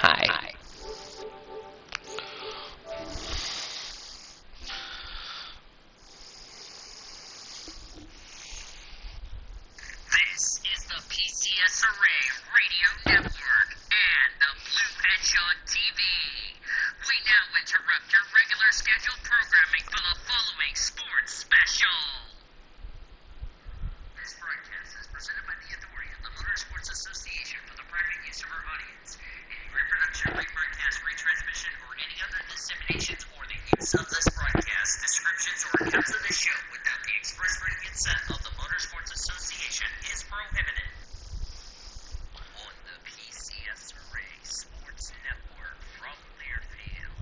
Hi. This is the PCSRA Radio Network and the Blue Hedgehog TV. We now interrupt your regular scheduled programming for the following sports special. This broadcast is presented by the authority of the Motorsports Association for the private use of our audience. Any reproduction, rebroadcast, retransmission, or any other disseminations or the use of this broadcast, descriptions, or accounts of this show without the express written consent of the Motorsports Association is prohibited. On the PCSRA Sports Network from Learfield,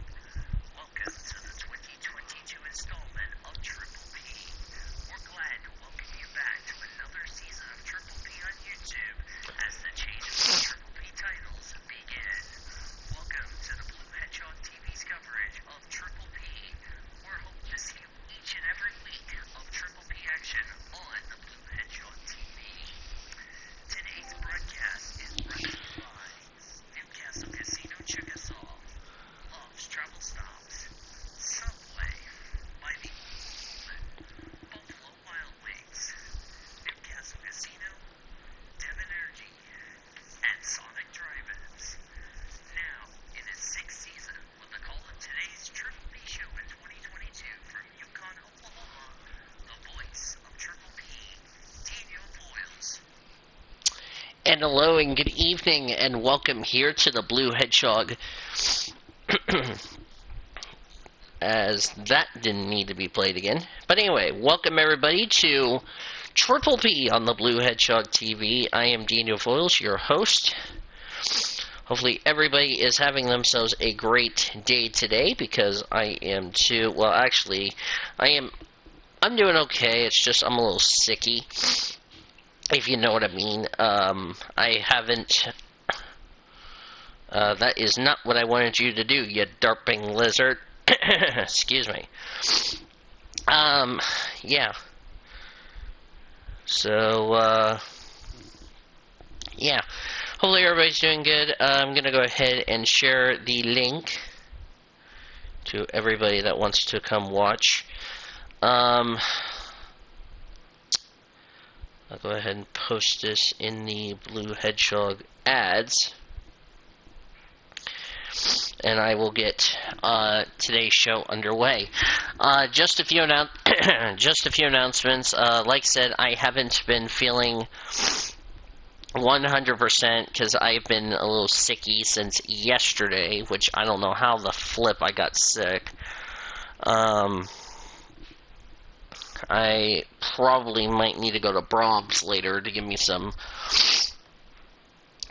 welcome to the 2022 installment of Triple P. We're glad to welcome you back to another season of Triple P on YouTube as the changes of Triple P titles begin. Welcome to the Blue Hedgehog TV's coverage of Triple P. We're hoping to see you each and every week of Triple P action on the Blue Hedgehog TV. Today's broadcast is brought to you by Newcastle Casino Chickasaw, Love's Travel Stops, Subway, by the Buffalo Wild Wings, Newcastle Casino, Devon Energy, and Sonic Drive-Ins. Now, in its sixth season, with the call of today's Triple P show in 2022 from Yukon, Oklahoma, the voice of Triple P, Daniel Boyles. And hello and good evening and welcome here to the Blue Hedgehog. As that didn't need to be played again. But anyway, welcome everybody to Triple P on the Blue Hedgehog TV. I am Daniel Foyles, your host. Hopefully everybody is having themselves a great day today because I am too. Well, actually, I'm doing okay. It's just I'm a little sicky, if you know what I mean. I haven't. That is not what I wanted you to do, you derping lizard. Excuse me. Yeah. So, yeah. Hopefully everybody's doing good. I'm going to go ahead and share the link to everybody that wants to come watch. I'll go ahead and post this in the Blue Hedgehog ads. And I will get today's show underway. Just a few announcements. Like I said, I haven't been feeling 100% because I've been a little sicky since yesterday, which I don't know how the flip I got sick. I probably might need to go to Brahms later to give me some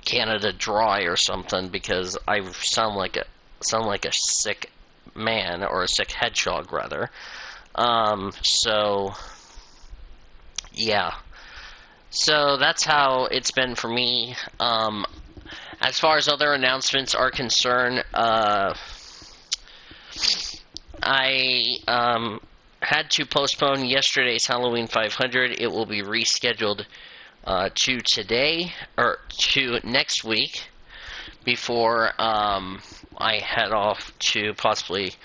Canada Dry or something because I sound like a sick man, or a sick hedgehog rather. So yeah. So that's how it's been for me. As far as other announcements are concerned, I had to postpone yesterday's Halloween 500. It will be rescheduled to today, or to next week, before I head off to possibly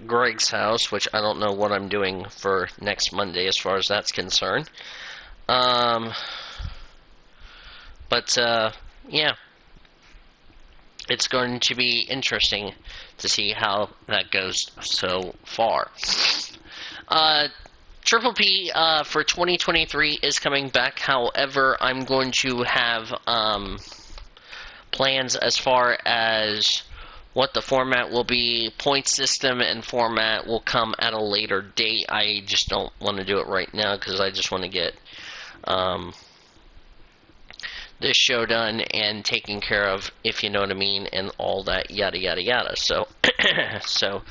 Greg's house, which I don't know what I'm doing for next Monday as far as that's concerned. But yeah. It's going to be interesting to see how that goes so far. Triple P for 2023 is coming back. However, I'm going to have plans as far as what the format will be. Point system and format will come at a later date. I just don't want to do it right now because I just want to get this show done and taken care of, if you know what I mean, and all that yada yada yada. So, so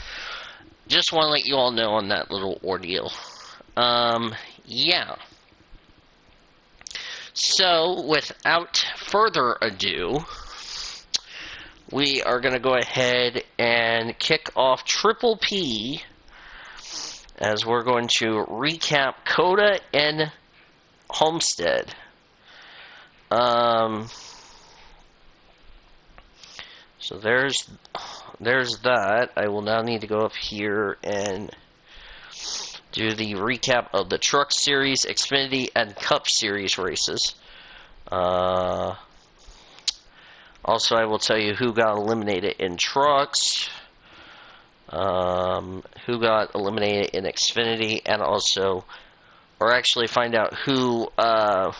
just want to let you all know on that little ordeal. Yeah. So, without further ado, we are going to go ahead and kick off Triple P as we're going to recap Coda and Homestead. So there's that. I will now need to go up here and do the recap of the Truck Series, Xfinity, and Cup Series races. Also, I will tell you who got eliminated in trucks, who got eliminated in Xfinity, and also, or actually find out who I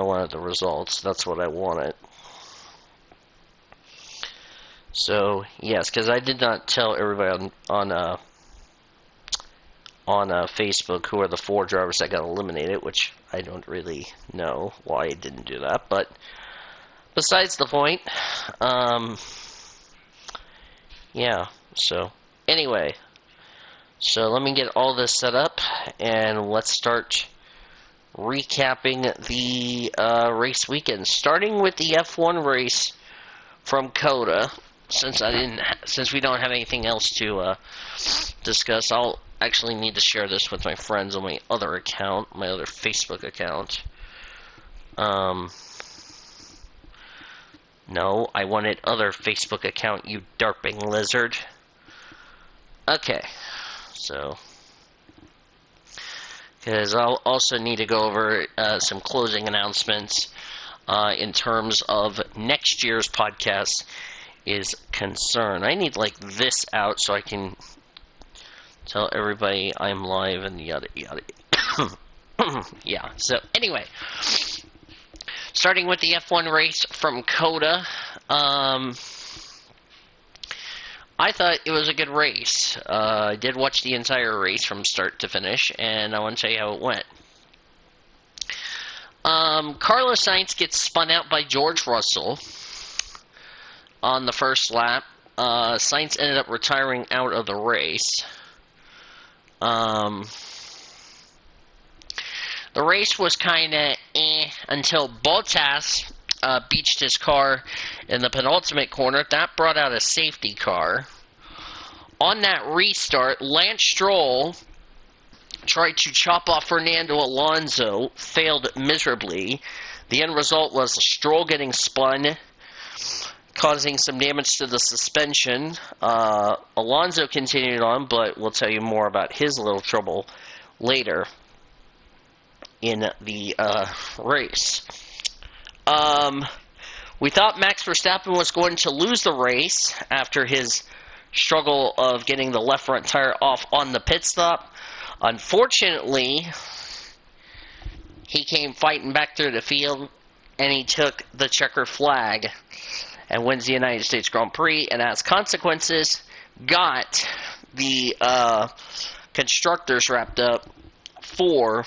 wanted the results. That's what I wanted. So, yes, because I did not tell everybody on Facebook who are the 4 drivers that got eliminated, which I don't really know why I didn't do that, but besides the point, yeah, so, anyway, so let me get all this set up, and let's start recapping the race weekend, starting with the F1 race from COTA. Since we don't have anything else to discuss, I'll actually need to share this with my friends on my other account, my other Facebook account. No, I wanted other Facebook account, you derping lizard. Okay, so, because I'll also need to go over some closing announcements in terms of next year's podcast is concerned. I need like this out so I can tell everybody I'm live and yada yada. Yeah, so anyway, starting with the F1 race from COTA, I thought it was a good race. I did watch the entire race from start to finish, and I want to tell you how it went. Carlos Sainz gets spun out by George Russell on the first lap. Sainz ended up retiring out of the race. The race was kind of until Bottas beached his car in the penultimate corner. That brought out a safety car. On that restart, Lance Stroll tried to chop off Fernando Alonso, failed miserably. The end result was Stroll getting spun, causing some damage to the suspension. Alonso continued on, but we'll tell you more about his little trouble later in the race. We thought Max Verstappen was going to lose the race after his struggle of getting the left front tire off on the pit stop. Unfortunately, he came fighting back through the field, and he took the checker flag and wins the United States Grand Prix, and as consequences, got the constructors wrapped up for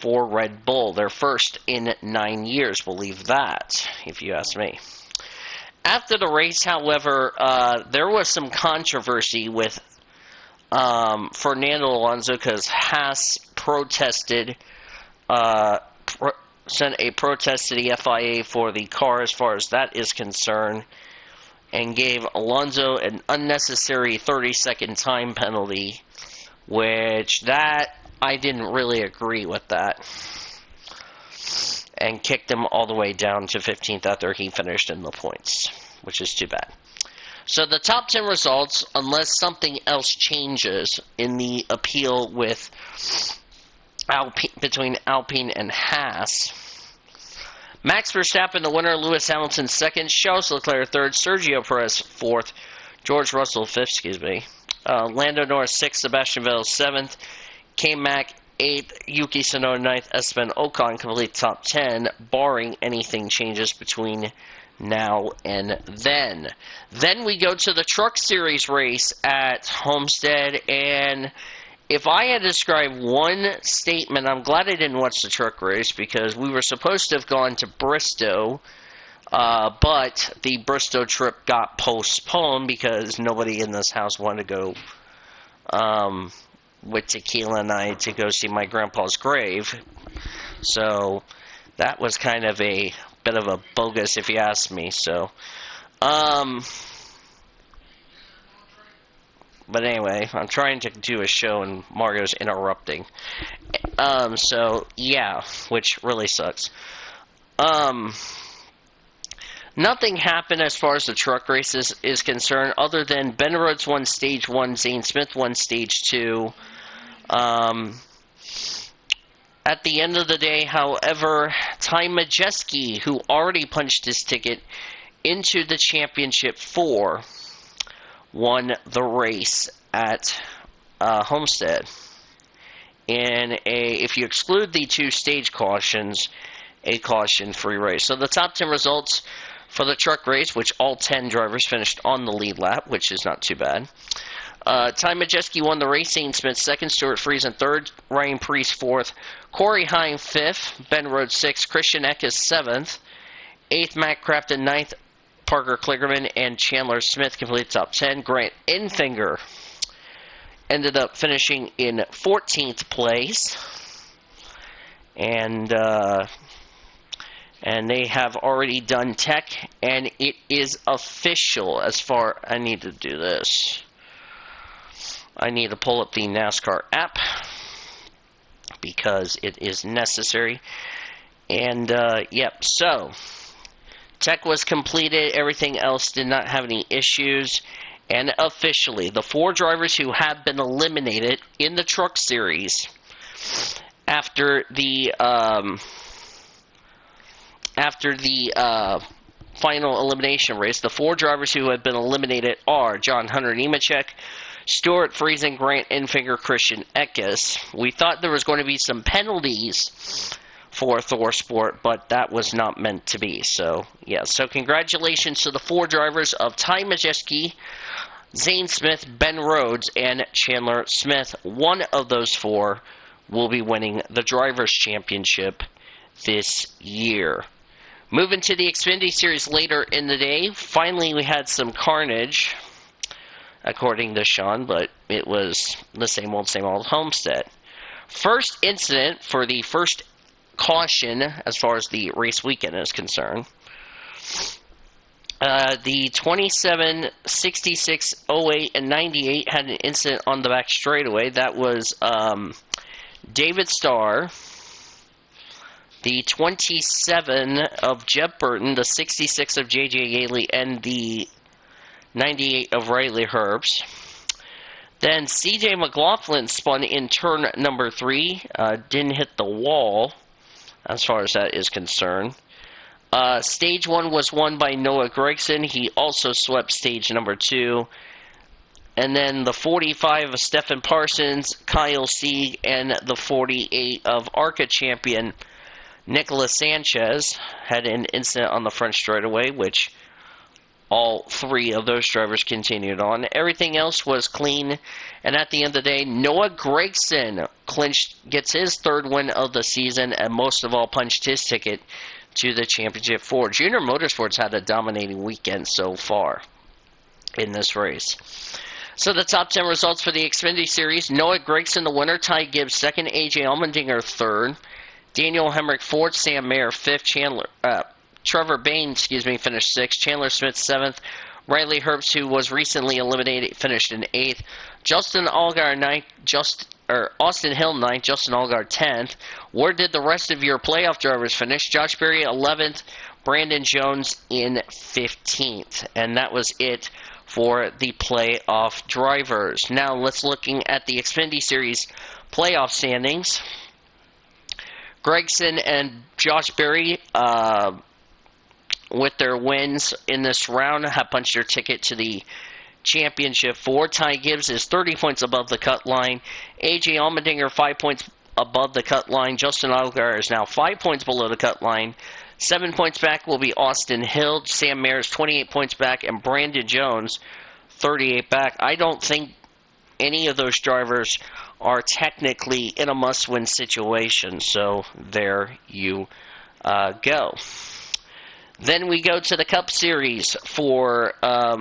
Red Bull. Their first in 9 years, believe that, if you ask me. After the race, however, there was some controversy with Fernando Alonso because Haas protested, sent a protest to the FIA for the car as far as that is concerned, and gave Alonso an unnecessary 30-second time penalty, which that I didn't really agree with that, and kicked him all the way down to 15th after he finished in the points, which is too bad. So the top 10 results, unless something else changes in the appeal with between Alpine and Haas: Max Verstappen the winner, Lewis Hamilton second, Charles Leclerc third, Sergio Perez fourth, George Russell fifth, Lando Norris sixth, Sebastian Vettel seventh, K-Mac 8th, Yuki Tsunoda 9th, Esteban Ocon complete top 10, barring anything changes between now and then. Then we go to the Truck Series race at Homestead, and if I had to describe one statement, I'm glad I didn't watch the truck race because we were supposed to have gone to Bristow, but the Bristow trip got postponed because nobody in this house wanted to go with Tequila and I to go see my grandpa's grave. So that was kind of a bit of a bogus, if you ask me. So, but anyway, I'm trying to do a show and Mario's interrupting. So yeah, which really sucks. Nothing happened as far as the truck races is concerned, other than Ben Rhodes won Stage 1, Zane Smith won Stage 2. At the end of the day, however, Ty Majeski, who already punched his ticket into the Championship 4, won the race at Homestead. In if you exclude the 2 stage cautions, a caution-free race. So the top 10 results for the truck race, which all 10 drivers finished on the lead lap, which is not too bad. Ty Majeski won the race, Zane Smith second, Stuart Friesen third, Ryan Preece fourth, Corey Heim fifth, Ben Rhodes sixth, Christian Eckes seventh, eighth Matt Crafton ninth, Parker Kligerman and Chandler Smith complete top 10. Grant Enfinger ended up finishing in 14th place, and they have already done tech, and it is official as far. I need to do this. I need to pull up the NASCAR app because it is necessary. And, yep, so tech was completed. Everything else did not have any issues. And officially, the 4 drivers who have been eliminated in the Truck Series after the final elimination race, the 4 drivers who have been eliminated are John Hunter Nemechek, Stuart Friesen, Grant Enfinger, Christian Eckes. We thought there was going to be some penalties for Thor Sport, but that was not meant to be. So, yeah. So, congratulations to the 4 drivers of Ty Majeski, Zane Smith, Ben Rhodes, and Chandler Smith. One of those 4 will be winning the Drivers' Championship this year. Moving to the Xfinity Series later in the day, finally we had some carnage, according to Sean, but it was the same old Homestead. First incident for the first caution as far as the race weekend is concerned. The 27, 66, 08, and 98 had an incident on the back straightaway. That was David Starr, the 27 of Jeb Burton, the 66 of J.J. Yaley, and the 98 of Riley Herbst. Then C.J. McLaughlin spun in turn number 3, didn't hit the wall as far as that is concerned. Stage 1 was won by Noah Gragson. He also swept stage number 2. And then the 45 of Stephen Parsons, Kyle Sieg, and the 48 of ARCA champion Nicholas Sanchez had an incident on the front straightaway, which all 3 of those drivers continued on. Everything else was clean, and at the end of the day, Noah Gragson gets his 3rd win of the season, and most of all punched his ticket to the Championship 4. Junior Motorsports had a dominating weekend so far in this race. So the top 10 results for the Xfinity Series: Noah Gragson the winner, Ty Gibbs second, AJ Allmendinger third, Daniel Hemrick fourth, Sam Mayer fifth, Trevor Bayne, finished 6th. Chandler Smith 7th. Riley Herbst, who was recently eliminated, finished in 8th. Justin Allgaier 9th. Austin Hill 9th. Justin Allgaier 10th. Where did the rest of your playoff drivers finish? Josh Berry 11th. Brandon Jones in 15th. And that was it for the playoff drivers. Now let's looking at the Xfinity Series playoff standings. Gragson and Josh Berry, with their wins in this round, have punched their ticket to the Championship 4. Ty Gibbs is 30 points above the cut line. A.J. Allmendinger 5 points above the cut line. Justin Allgaier is now 5 points below the cut line. 7 points back will be Austin Hill. Sam Mayer is 28 points back, and Brandon Jones 38 back. I don't think any of those drivers are technically in a must-win situation, so there you go. Then we go to the Cup Series for, I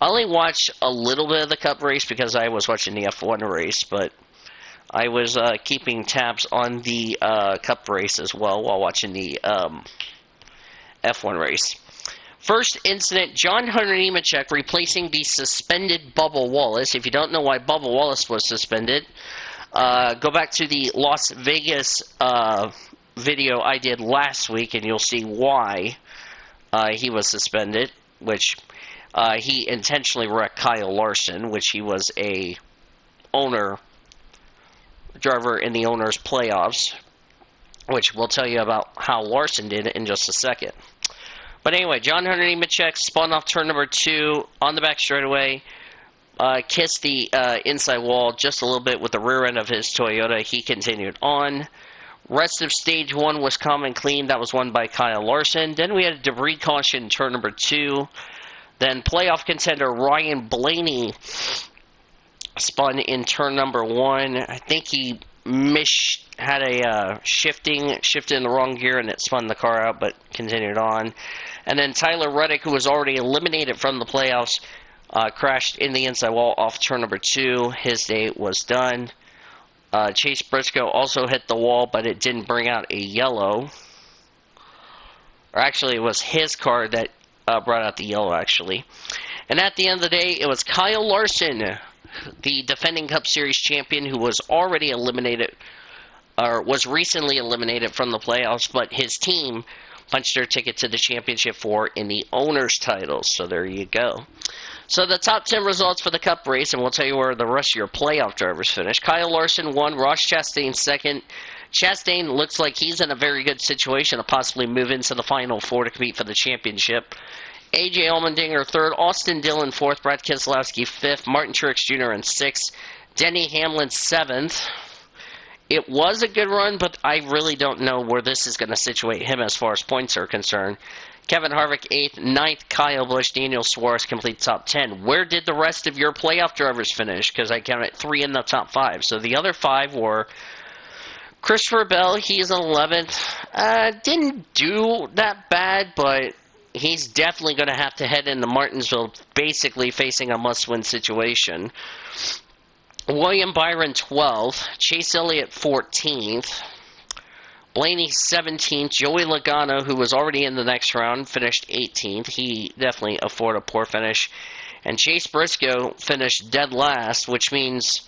only watched a little bit of the Cup race because I was watching the F1 race, but I was keeping tabs on the Cup race as well while watching the F1 race. First incident, John Hunter Nemechek replacing the suspended Bubba Wallace. If you don't know why Bubba Wallace was suspended, Go back to the Las Vegas video I did last week, and you'll see why he was suspended, which he intentionally wrecked Kyle Larson, which he was a owner driver in the owners playoffs, which we'll tell you about how Larson did in just a second. But anyway, John Hunter Nemechek spun off turn number 2 on the back straightaway, kissed the inside wall just a little bit with the rear end of his Toyota. He continued on. Rest of stage 1 was calm and clean. That was won by Kyle Larson. Then we had a debris caution turn number 2. Then playoff contender Ryan Blaney spun in turn number 1. I think he had a shifted in the wrong gear, and it spun the car out, but continued on. And then Tyler Reddick, who was already eliminated from the playoffs, crashed in the inside wall off turn number 2. His day was done. Chase Briscoe also hit the wall, but it didn't bring out a yellow. Or actually, it was his car that brought out the yellow, actually. And at the end of the day, it was Kyle Larson, the defending Cup Series champion, who was already eliminated, or was recently eliminated from the playoffs, but his team punched their ticket to the championship in the owner's titles. So there you go. So the top 10 results for the Cup race, and we'll tell you where the rest of your playoff drivers finished. Kyle Larson won, Ross Chastain second. Chastain looks like he's in a very good situation to possibly move into the Final Four to compete for the championship. A.J. Allmendinger third, Austin Dillon fourth, Brad Keselowski fifth, Martin Truex Jr. in sixth, Denny Hamlin seventh. It was a good run, but I really don't know where this is going to situate him as far as points are concerned. Kevin Harvick 8th, 9th, Kyle Busch, Daniel Suarez complete top 10. Where did the rest of your playoff drivers finish? Because I counted 3 in the top 5. So the other 5 were Christopher Bell, he's 11th. Didn't do that bad, but he's definitely going to have to head into Martinsville, basically facing a must-win situation. William Byron 12th, Chase Elliott 14th. Blaney 17th, Joey Logano, who was already in the next round, finished 18th. He definitely afforded a poor finish. And Chase Briscoe finished dead last, which means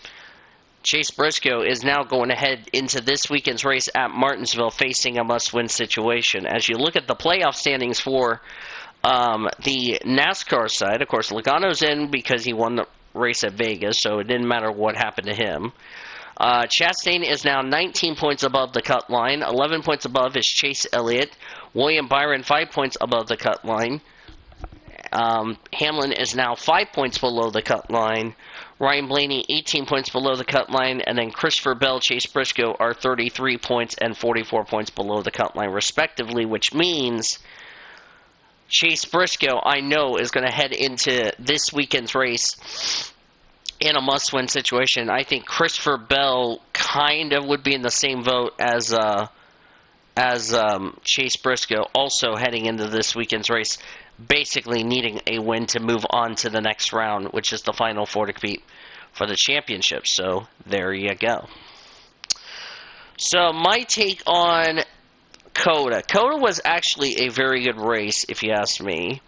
Chase Briscoe is now going to head into this weekend's race at Martinsville facing a must-win situation. As you look at the playoff standings for the NASCAR side, of course, Logano's in because he won the race at Vegas, so it didn't matter what happened to him. Chastain is now 19 points above the cut line. 11 points above is Chase Elliott. William Byron 5 points above the cut line. Hamlin is now 5 points below the cut line. Ryan Blaney 18 points below the cut line. And then Christopher Bell, Chase Briscoe are 33 points and 44 points below the cut line respectively, which means Chase Briscoe, I know, is going to head into this weekend's race in a must-win situation. I think Christopher Bell kind of would be in the same vote as Chase Briscoe, also heading into this weekend's race, basically needing a win to move on to the next round, which is the Final Four to compete for the championship. So there you go. So my take on Coda. Coda was actually a very good race, if you ask me.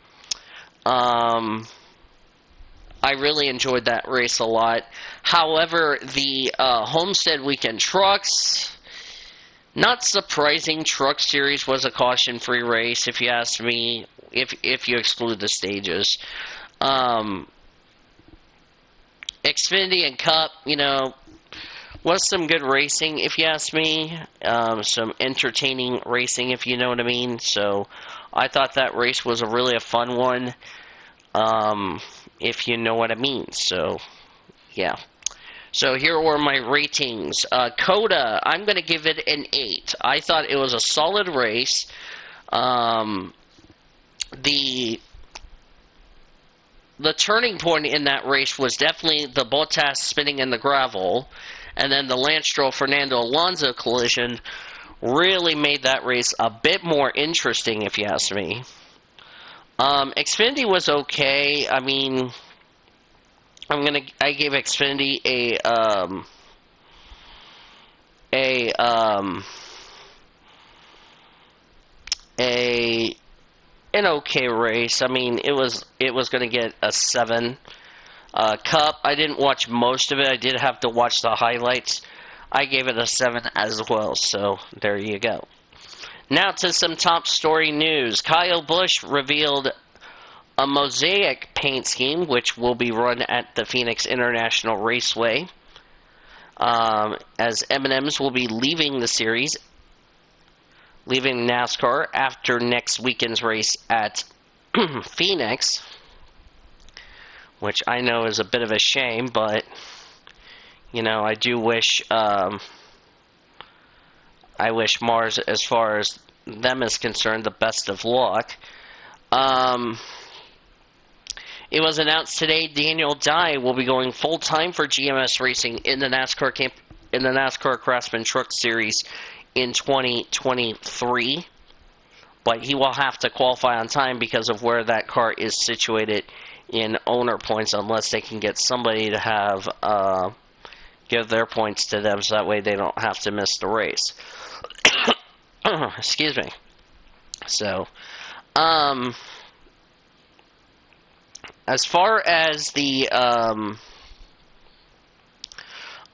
I really enjoyed that race a lot. However, the Homestead Weekend Trucks, not surprising, Truck Series was a caution-free race, if you ask me, if you exclude the stages. Xfinity and Cup, was some good racing, if you ask me. Some entertaining racing, if you know what I mean. So I thought that race was really a fun one. If you know what I mean. So, yeah. So here were my ratings. Coda, I'm going to give it an 8. I thought it was a solid race. The turning point in that race was definitely the Bottas spinning in the gravel, and then the Lance Stroll-Fernando Alonso collision really made that race a bit more interesting, if you ask me. Xfinity was okay. I mean, I gave Xfinity an okay race. I mean, it was going to get a 7. Cup, I didn't watch most of it. I did have to watch the highlights. I gave it a 7 as well, so there you go. Now to some top story news. Kyle Busch revealed a mosaic paint scheme, which will be run at the Phoenix International Raceway. As M&M's will be leaving the series, leaving NASCAR after next weekend's race at Phoenix, which I know is a bit of a shame, but, you know, I do wish, I wish Mars, as far as them is concerned, the best of luck. It was announced today Daniel Dye will be going full-time for GMS Racing in the NASCAR Craftsman Truck Series in 2023. But he will have to qualify on time because of where that car is situated in owner points, unless they can get somebody to have give their points to them, so that way they don't have to miss the race. Excuse me. So, as far as the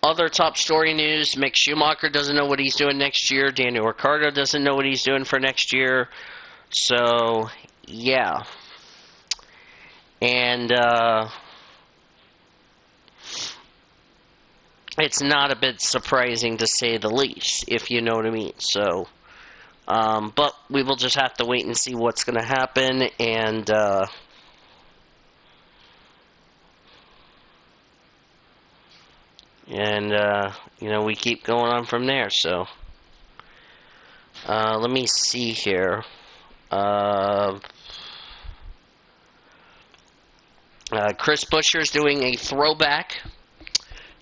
other top story news, Mick Schumacher doesn't know what he's doing next year. Daniel Ricciardo doesn't know what he's doing for next year. So, yeah. And it's not a bit surprising, to say the least, if you know what I mean. So, but we will just have to wait and see what's going to happen, and you know, we keep going on from there. So, let me see here. Chris Buescher's doing a throwback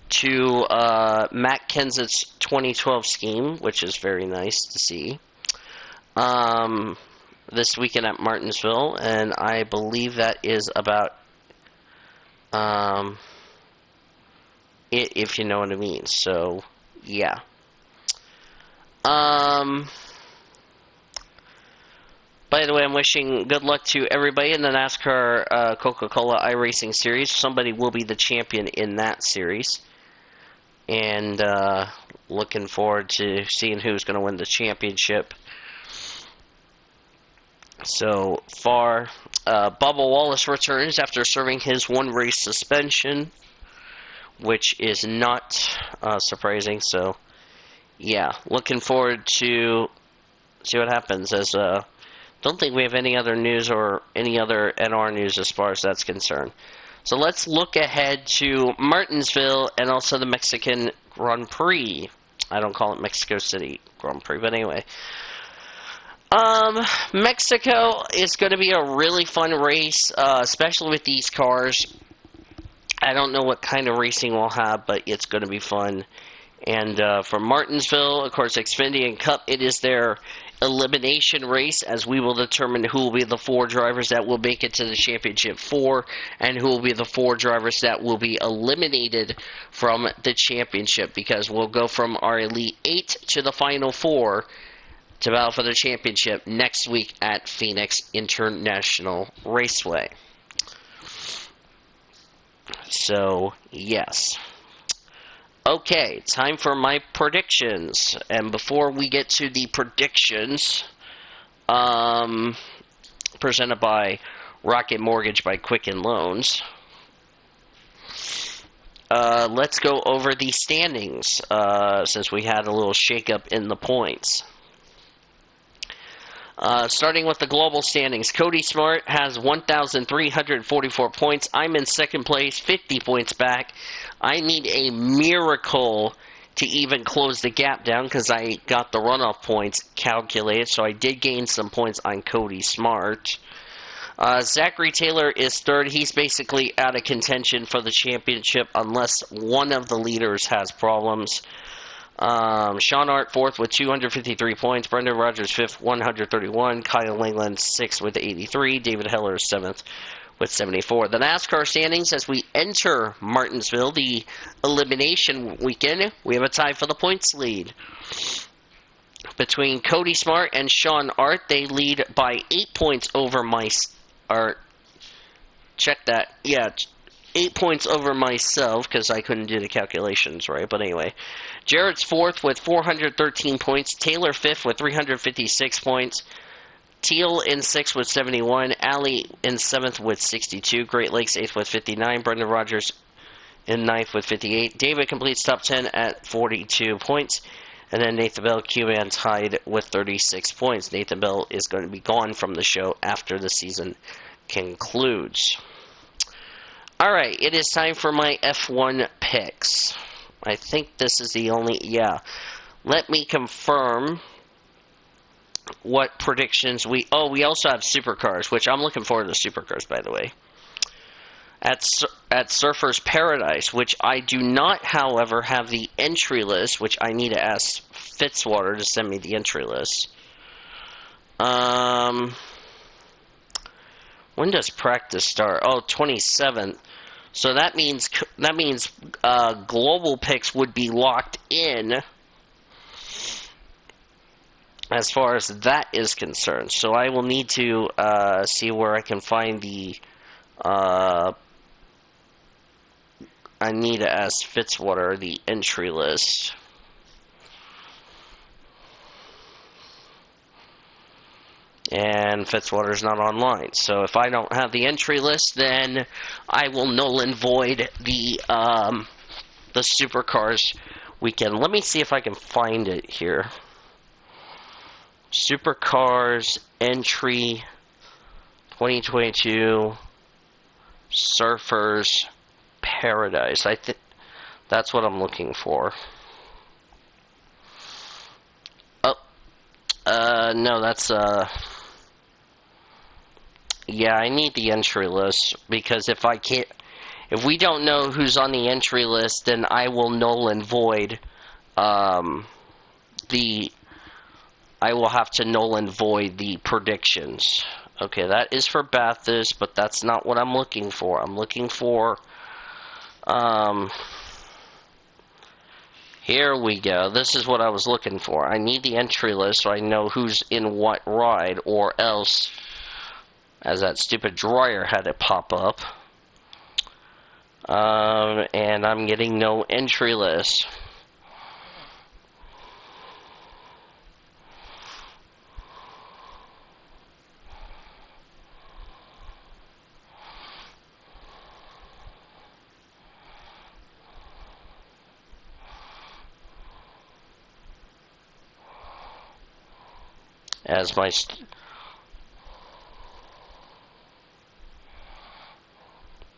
to Matt Kenseth's 2012 scheme, which is very nice to see. This weekend at Martinsville, and I believe that is about it, if you know what I mean. So, yeah. By the way, I'm wishing good luck to everybody in the NASCAR Coca-Cola iRacing Series. Somebody will be the champion in that series. And looking forward to seeing who's going to win the championship. So far, Bubba Wallace returns after serving his one-race suspension, which is not surprising. So, yeah, looking forward to see what happens, as don't think we have any other news or any other NR news as far as that's concerned. So let's look ahead to Martinsville and also the Mexican Grand Prix. I don't call it Mexico City Grand Prix, but anyway. Mexico is going to be a really fun race, especially with these cars. I don't know what kind of racing we'll have, but it's going to be fun. And for Martinsville, of course, Xfinity and Cup, it is their elimination race, as we will determine who will be the 4 drivers that will make it to the championship 4, and who will be the 4 drivers that will be eliminated from the championship, because we'll go from our Elite 8 to the final 4 to battle for the championship next week at Phoenix International Raceway. So, yes. Okay, time for my predictions. And before we get to the predictions, presented by Rocket Mortgage by Quicken Loans, let's go over the standings, since we had a little shakeup in the points. Starting with the global standings, Cody Smart has 1,344 points. I'm in second place, 50 points back. I need a miracle to even close the gap down, because I got the runoff points calculated, so I did gain some points on Cody Smart. Zachary Taylor is third. He's basically out of contention for the championship unless one of the leaders has problems. Sean Hart fourth with 253 points. Brendan Rogers fifth, 131. Kyle Langland sixth with 83. David Heller seventh with 74. The NASCAR standings as we enter Martinsville, the elimination weekend, we have a tie for the points lead between Cody Smart and Sean Hart. They lead by 8 points over check that. Yeah, 8 points over myself because I couldn't do the calculations right. But anyway, Jarrett's fourth with 413 points. Taylor fifth with 356 points. Teal in sixth with 71. Allie in seventh with 62. Great Lakes eighth with 59. Brendan Rogers in ninth with 58. David completes top 10 at 42 points. And then Nathan Bell, Q-Man, tied with 36 points. Nathan Bell is going to be gone from the show after the season concludes. Alright, it is time for my F1 picks. I think this is the only... Yeah. Let me confirm what predictions we... Oh, we also have Supercars, which I'm looking forward to Supercars, by the way. At Surfer's Paradise, which I do not, however, have the entry list, which I need to ask Fitzwater to send me the entry list. When does practice start? Oh, 27th. So that means global picks would be locked in as far as that is concerned. So I will need to see where I can find the... I need to ask Fitzwater the entry list. And Fitzwater's not online. So if I don't have the entry list, then I will null and void the Supercars weekend. Let me see if I can find it here. Supercars entry 2022 Surfers Paradise. I think that's what I'm looking for. Oh, no, that's yeah, I need the entry list because if we don't know who's on the entry list, then I will null and void I will have to null and void the predictions. Okay, that is for Bathurst, but that's not what I'm looking for. I'm looking for here we go. This is what I was looking for. I need the entry list so I know who's in what ride, or else, as that stupid dryer had it pop up. And I'm getting no entry list. As my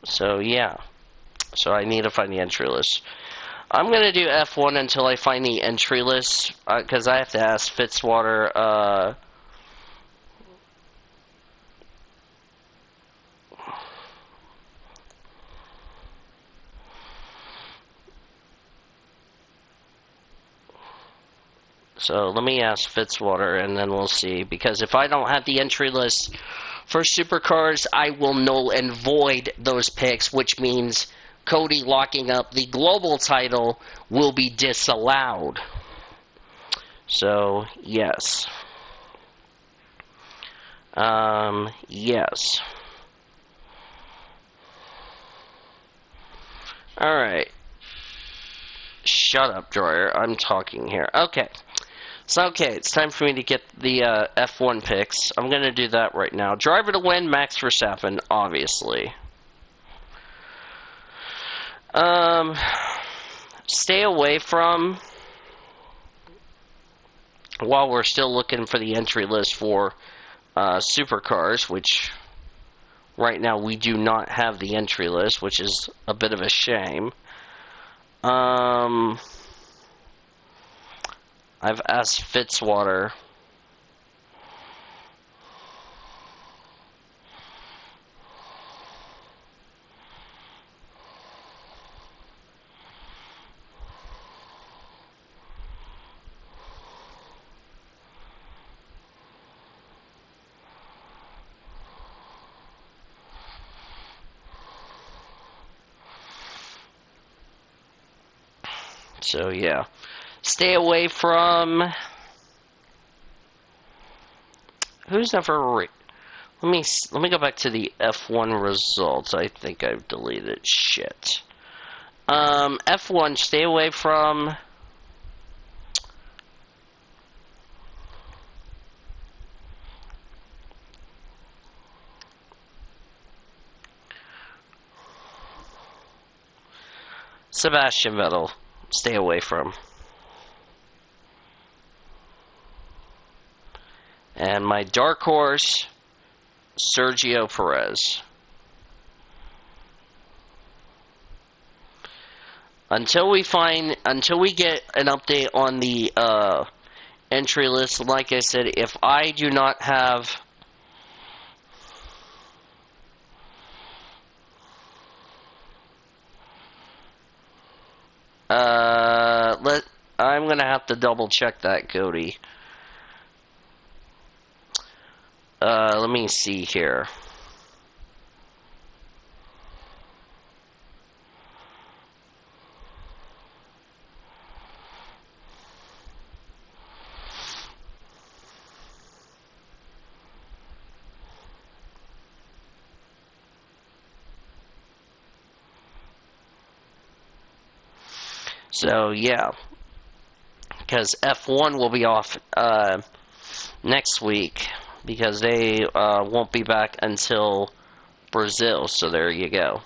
so yeah, so I need to find the entry list. I'm gonna do F1 until I find the entry list because I have to ask Fitzwater. So let me ask Fitzwater, and then we'll see. Because if I don't have the entry list for Supercars, I will null and void those picks, which means Cody locking up the global title will be disallowed. So, yes. Yes. Alright. Shut up, Dryer. I'm talking here. Okay. So, okay, it's time for me to get the F1 picks. I'm going to do that right now. Driver to win, Max Verstappen, obviously. Stay away from, while we're still looking for the entry list for Supercars, which right now we do not have the entry list, which is a bit of a shame. I've asked Fitzwater. So, yeah. Stay away from... Who's never... let me go back to the F1 results. I think I've deleted shit. F1, stay away from Sebastian Vettel. Stay away from. And my dark horse, Sergio Perez. Until we get an update on the entry list, like I said, if I do not have I'm gonna have to double check that, Cody. Let me see here. So, yeah. Because F1 will be off next week. Because they won't be back until Brazil. So, there you go.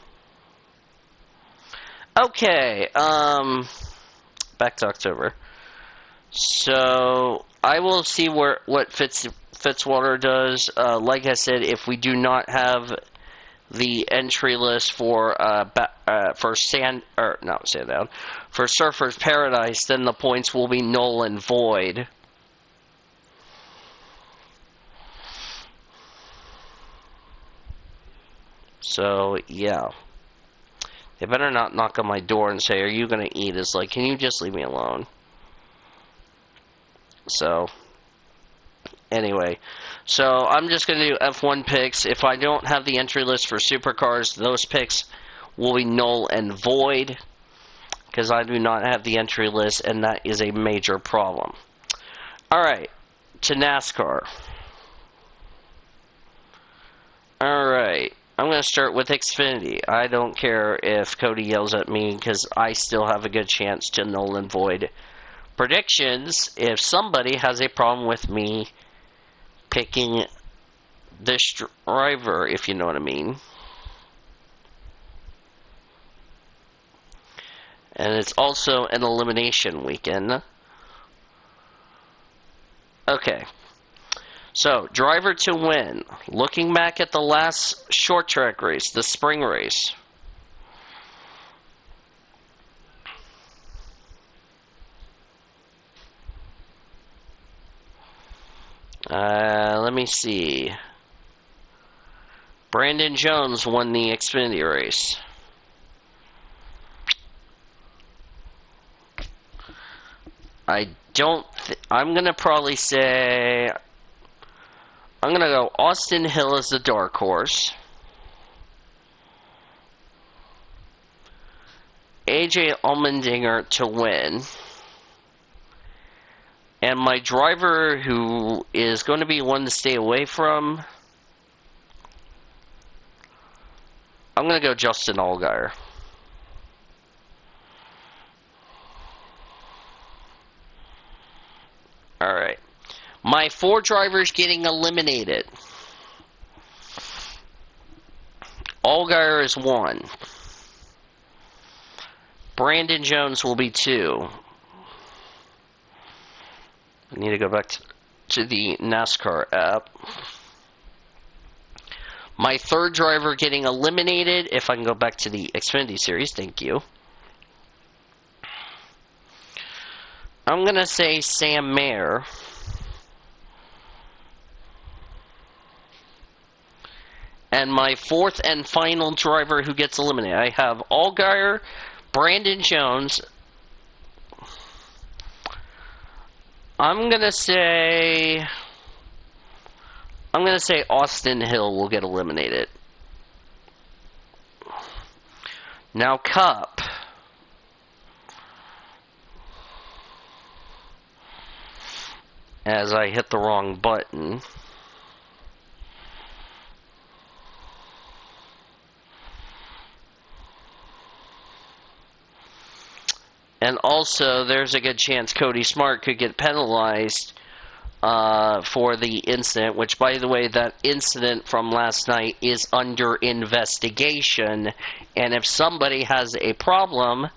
Okay. Back to October. So, I will see what Fitzwater does. Like I said, if we do not have the entry list for for Surfer's Paradise, then the points will be null and void. So yeah, they better not knock on my door and say, "Are you gonna eat?" It's like, can you just leave me alone? So anyway, so I'm just going to do F1 picks. If I don't have the entry list for supercars, those picks will be null and void because I do not have the entry list, and that is a major problem. Alright, to NASCAR. Alright, I'm going to start with Xfinity. I don't care if Cody yells at me because I still have a good chance to null and void predictions if somebody has a problem with me picking this driver, if you know what I mean. And it's also an elimination weekend. Okay. So, driver to win. Looking back at the last short track race, the spring race. Let me see. Brandon Jones won the Xfinity race. I'm gonna probably say, I'm gonna go Austin Hill as the dark horse. AJ Allmendinger to win. And my driver who is going to be one to stay away from, I'm going to go Justin Allgaier. Alright. My 4 drivers getting eliminated. Allgaier is 1. Brandon Jones will be 2. I need to go back to the NASCAR app. My 3rd driver getting eliminated, if I can go back to the Xfinity Series, thank you. I'm going to say Sam Mayer. And my 4th and final driver who gets eliminated, I have Allgaier, Brandon Jones. I'm going to say Austin Hill will get eliminated. Now Cup. As I hit the wrong button. And also, there's a good chance Cody Smart could get penalized for the incident, which, by the way, that incident from last night is under investigation. And if somebody has a problem,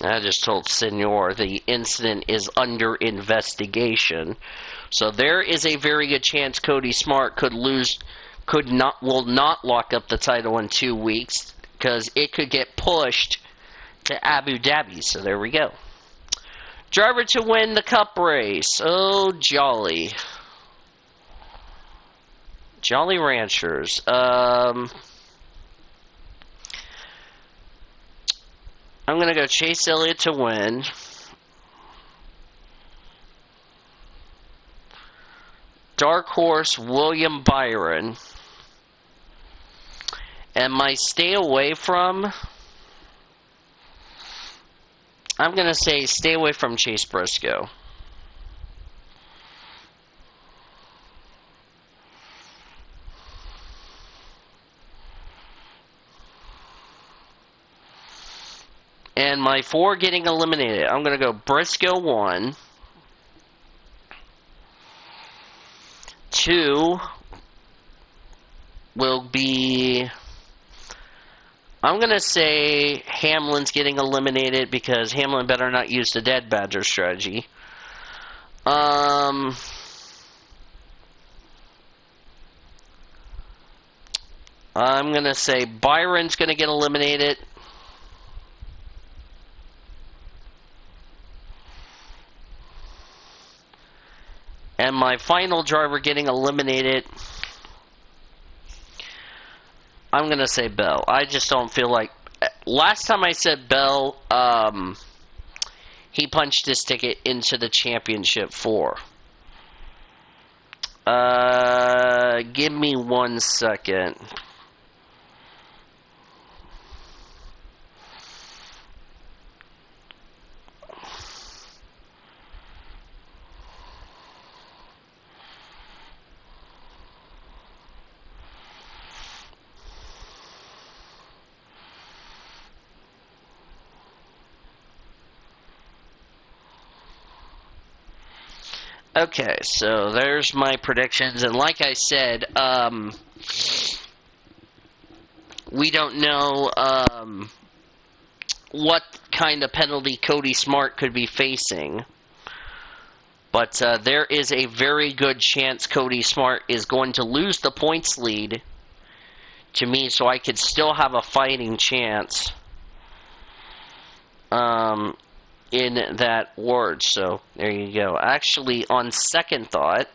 I just told Senor the incident is under investigation. So there is a very good chance Cody Smart will not lock up the title in 2 weeks, because it could get pushed to Abu Dhabi. So there we go. Driver to win the cup race. Oh, jolly. Jolly Ranchers. I'm going to go Chase Elliott to win. Dark Horse, William Byron. And my stay away from, I'm going to say stay away from Chase Briscoe. And my 4 getting eliminated, I'm going to go Briscoe 1. 2 will be, I'm going to say Hamlin's getting eliminated, because Hamlin better not use the Dead Badger strategy. I'm going to say Byron's going to get eliminated. And my final driver getting eliminated, I'm going to say Bell. I just don't feel like, last time I said Bell, he punched his ticket into the championship 4. Give me 1 second. Okay, so there's my predictions, and like I said, we don't know what kind of penalty Cody Smart could be facing, but there is a very good chance Cody Smart is going to lose the points lead to me, so I could still have a fighting chance in that word. So there you go. Actually, on second thought,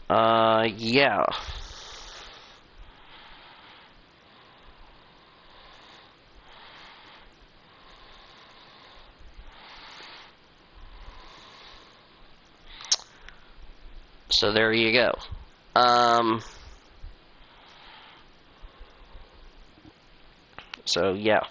yeah. So there you go. So yeah.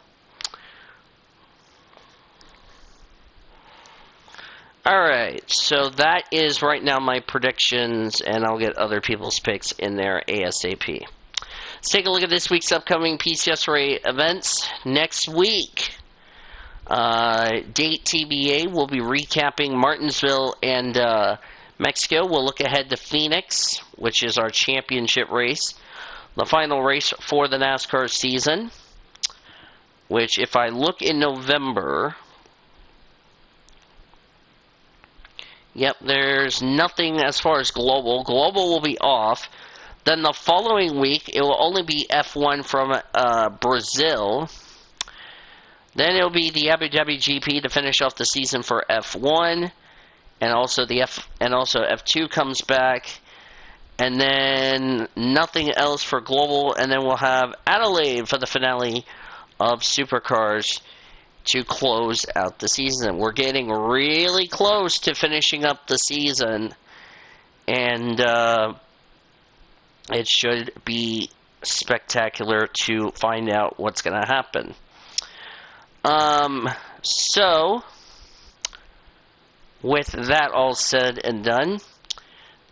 Alright, so that is right now my predictions, and I'll get other people's picks in there ASAP. Let's take a look at this week's upcoming PCSRA events. Next week, date TBA, we'll be recapping Martinsville and Mexico. We'll look ahead to Phoenix, which is our championship race. The final race for the NASCAR season, which if I look in November, yep, there's nothing as far as global. Global will be off. Then the following week, it will only be F1 from Brazil. Then it will be the Abu Dhabi GP to finish off the season for F1, and also F2 comes back. and then nothing else for global, and then we'll have Adelaide for the finale of Supercars to close out the season. We're getting really close to finishing up the season, and it should be spectacular to find out what's going to happen. So, with that all said and done,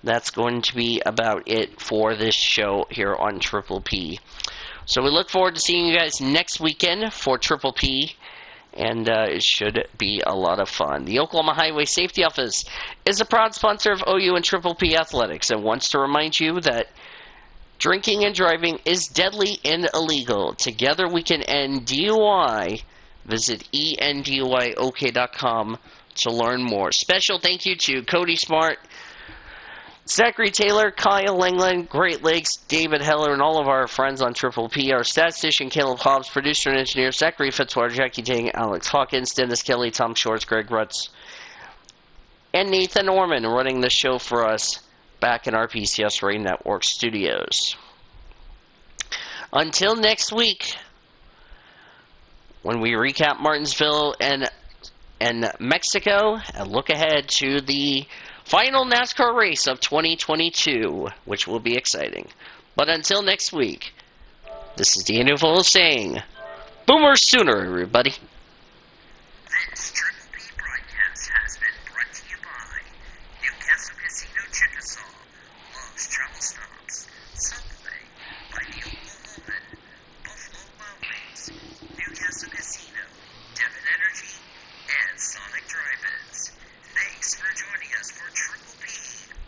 that's going to be about it for this show here on Triple P. So we look forward to seeing you guys next weekend for Triple P, and it should be a lot of fun. The Oklahoma Highway Safety Office is a proud sponsor of OU and Triple P Athletics and wants to remind you that drinking and driving is deadly and illegal. Together we can end DUI. Visit enduyok.com to learn more. Special thank you to Cody Smart, Zachary Taylor, Kyle Langland, Great Lakes, David Heller, and all of our friends on Triple P. Our statistician, Caleb Hobbs, producer and engineer, Zachary Fitzwater, Jackie Ting, Alex Hawkins, Dennis Kelly, Tom Shorts, Greg Rutz, and Nathan Norman running the show for us back in our PCSRA Network studios. Until next week, when we recap Martinsville and Mexico and look ahead to the final NASCAR race of 2022, which will be exciting. But until next week, this is Daniel Full saying, Boomer Sooner, everybody. This Triple P broadcast has been brought to you by Newcastle Casino Chickasaw, Love's Travel Stops, Subway, by the Oklahoman, Buffalo Wild Wings, Newcastle Casino, Devon Energy, and Sonic Drive-Ins. Thanks for joining us for Triple P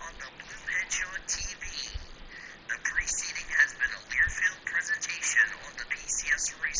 on the Blue Hedgehog TV. The preceding has been a Learfield presentation on the PCSRA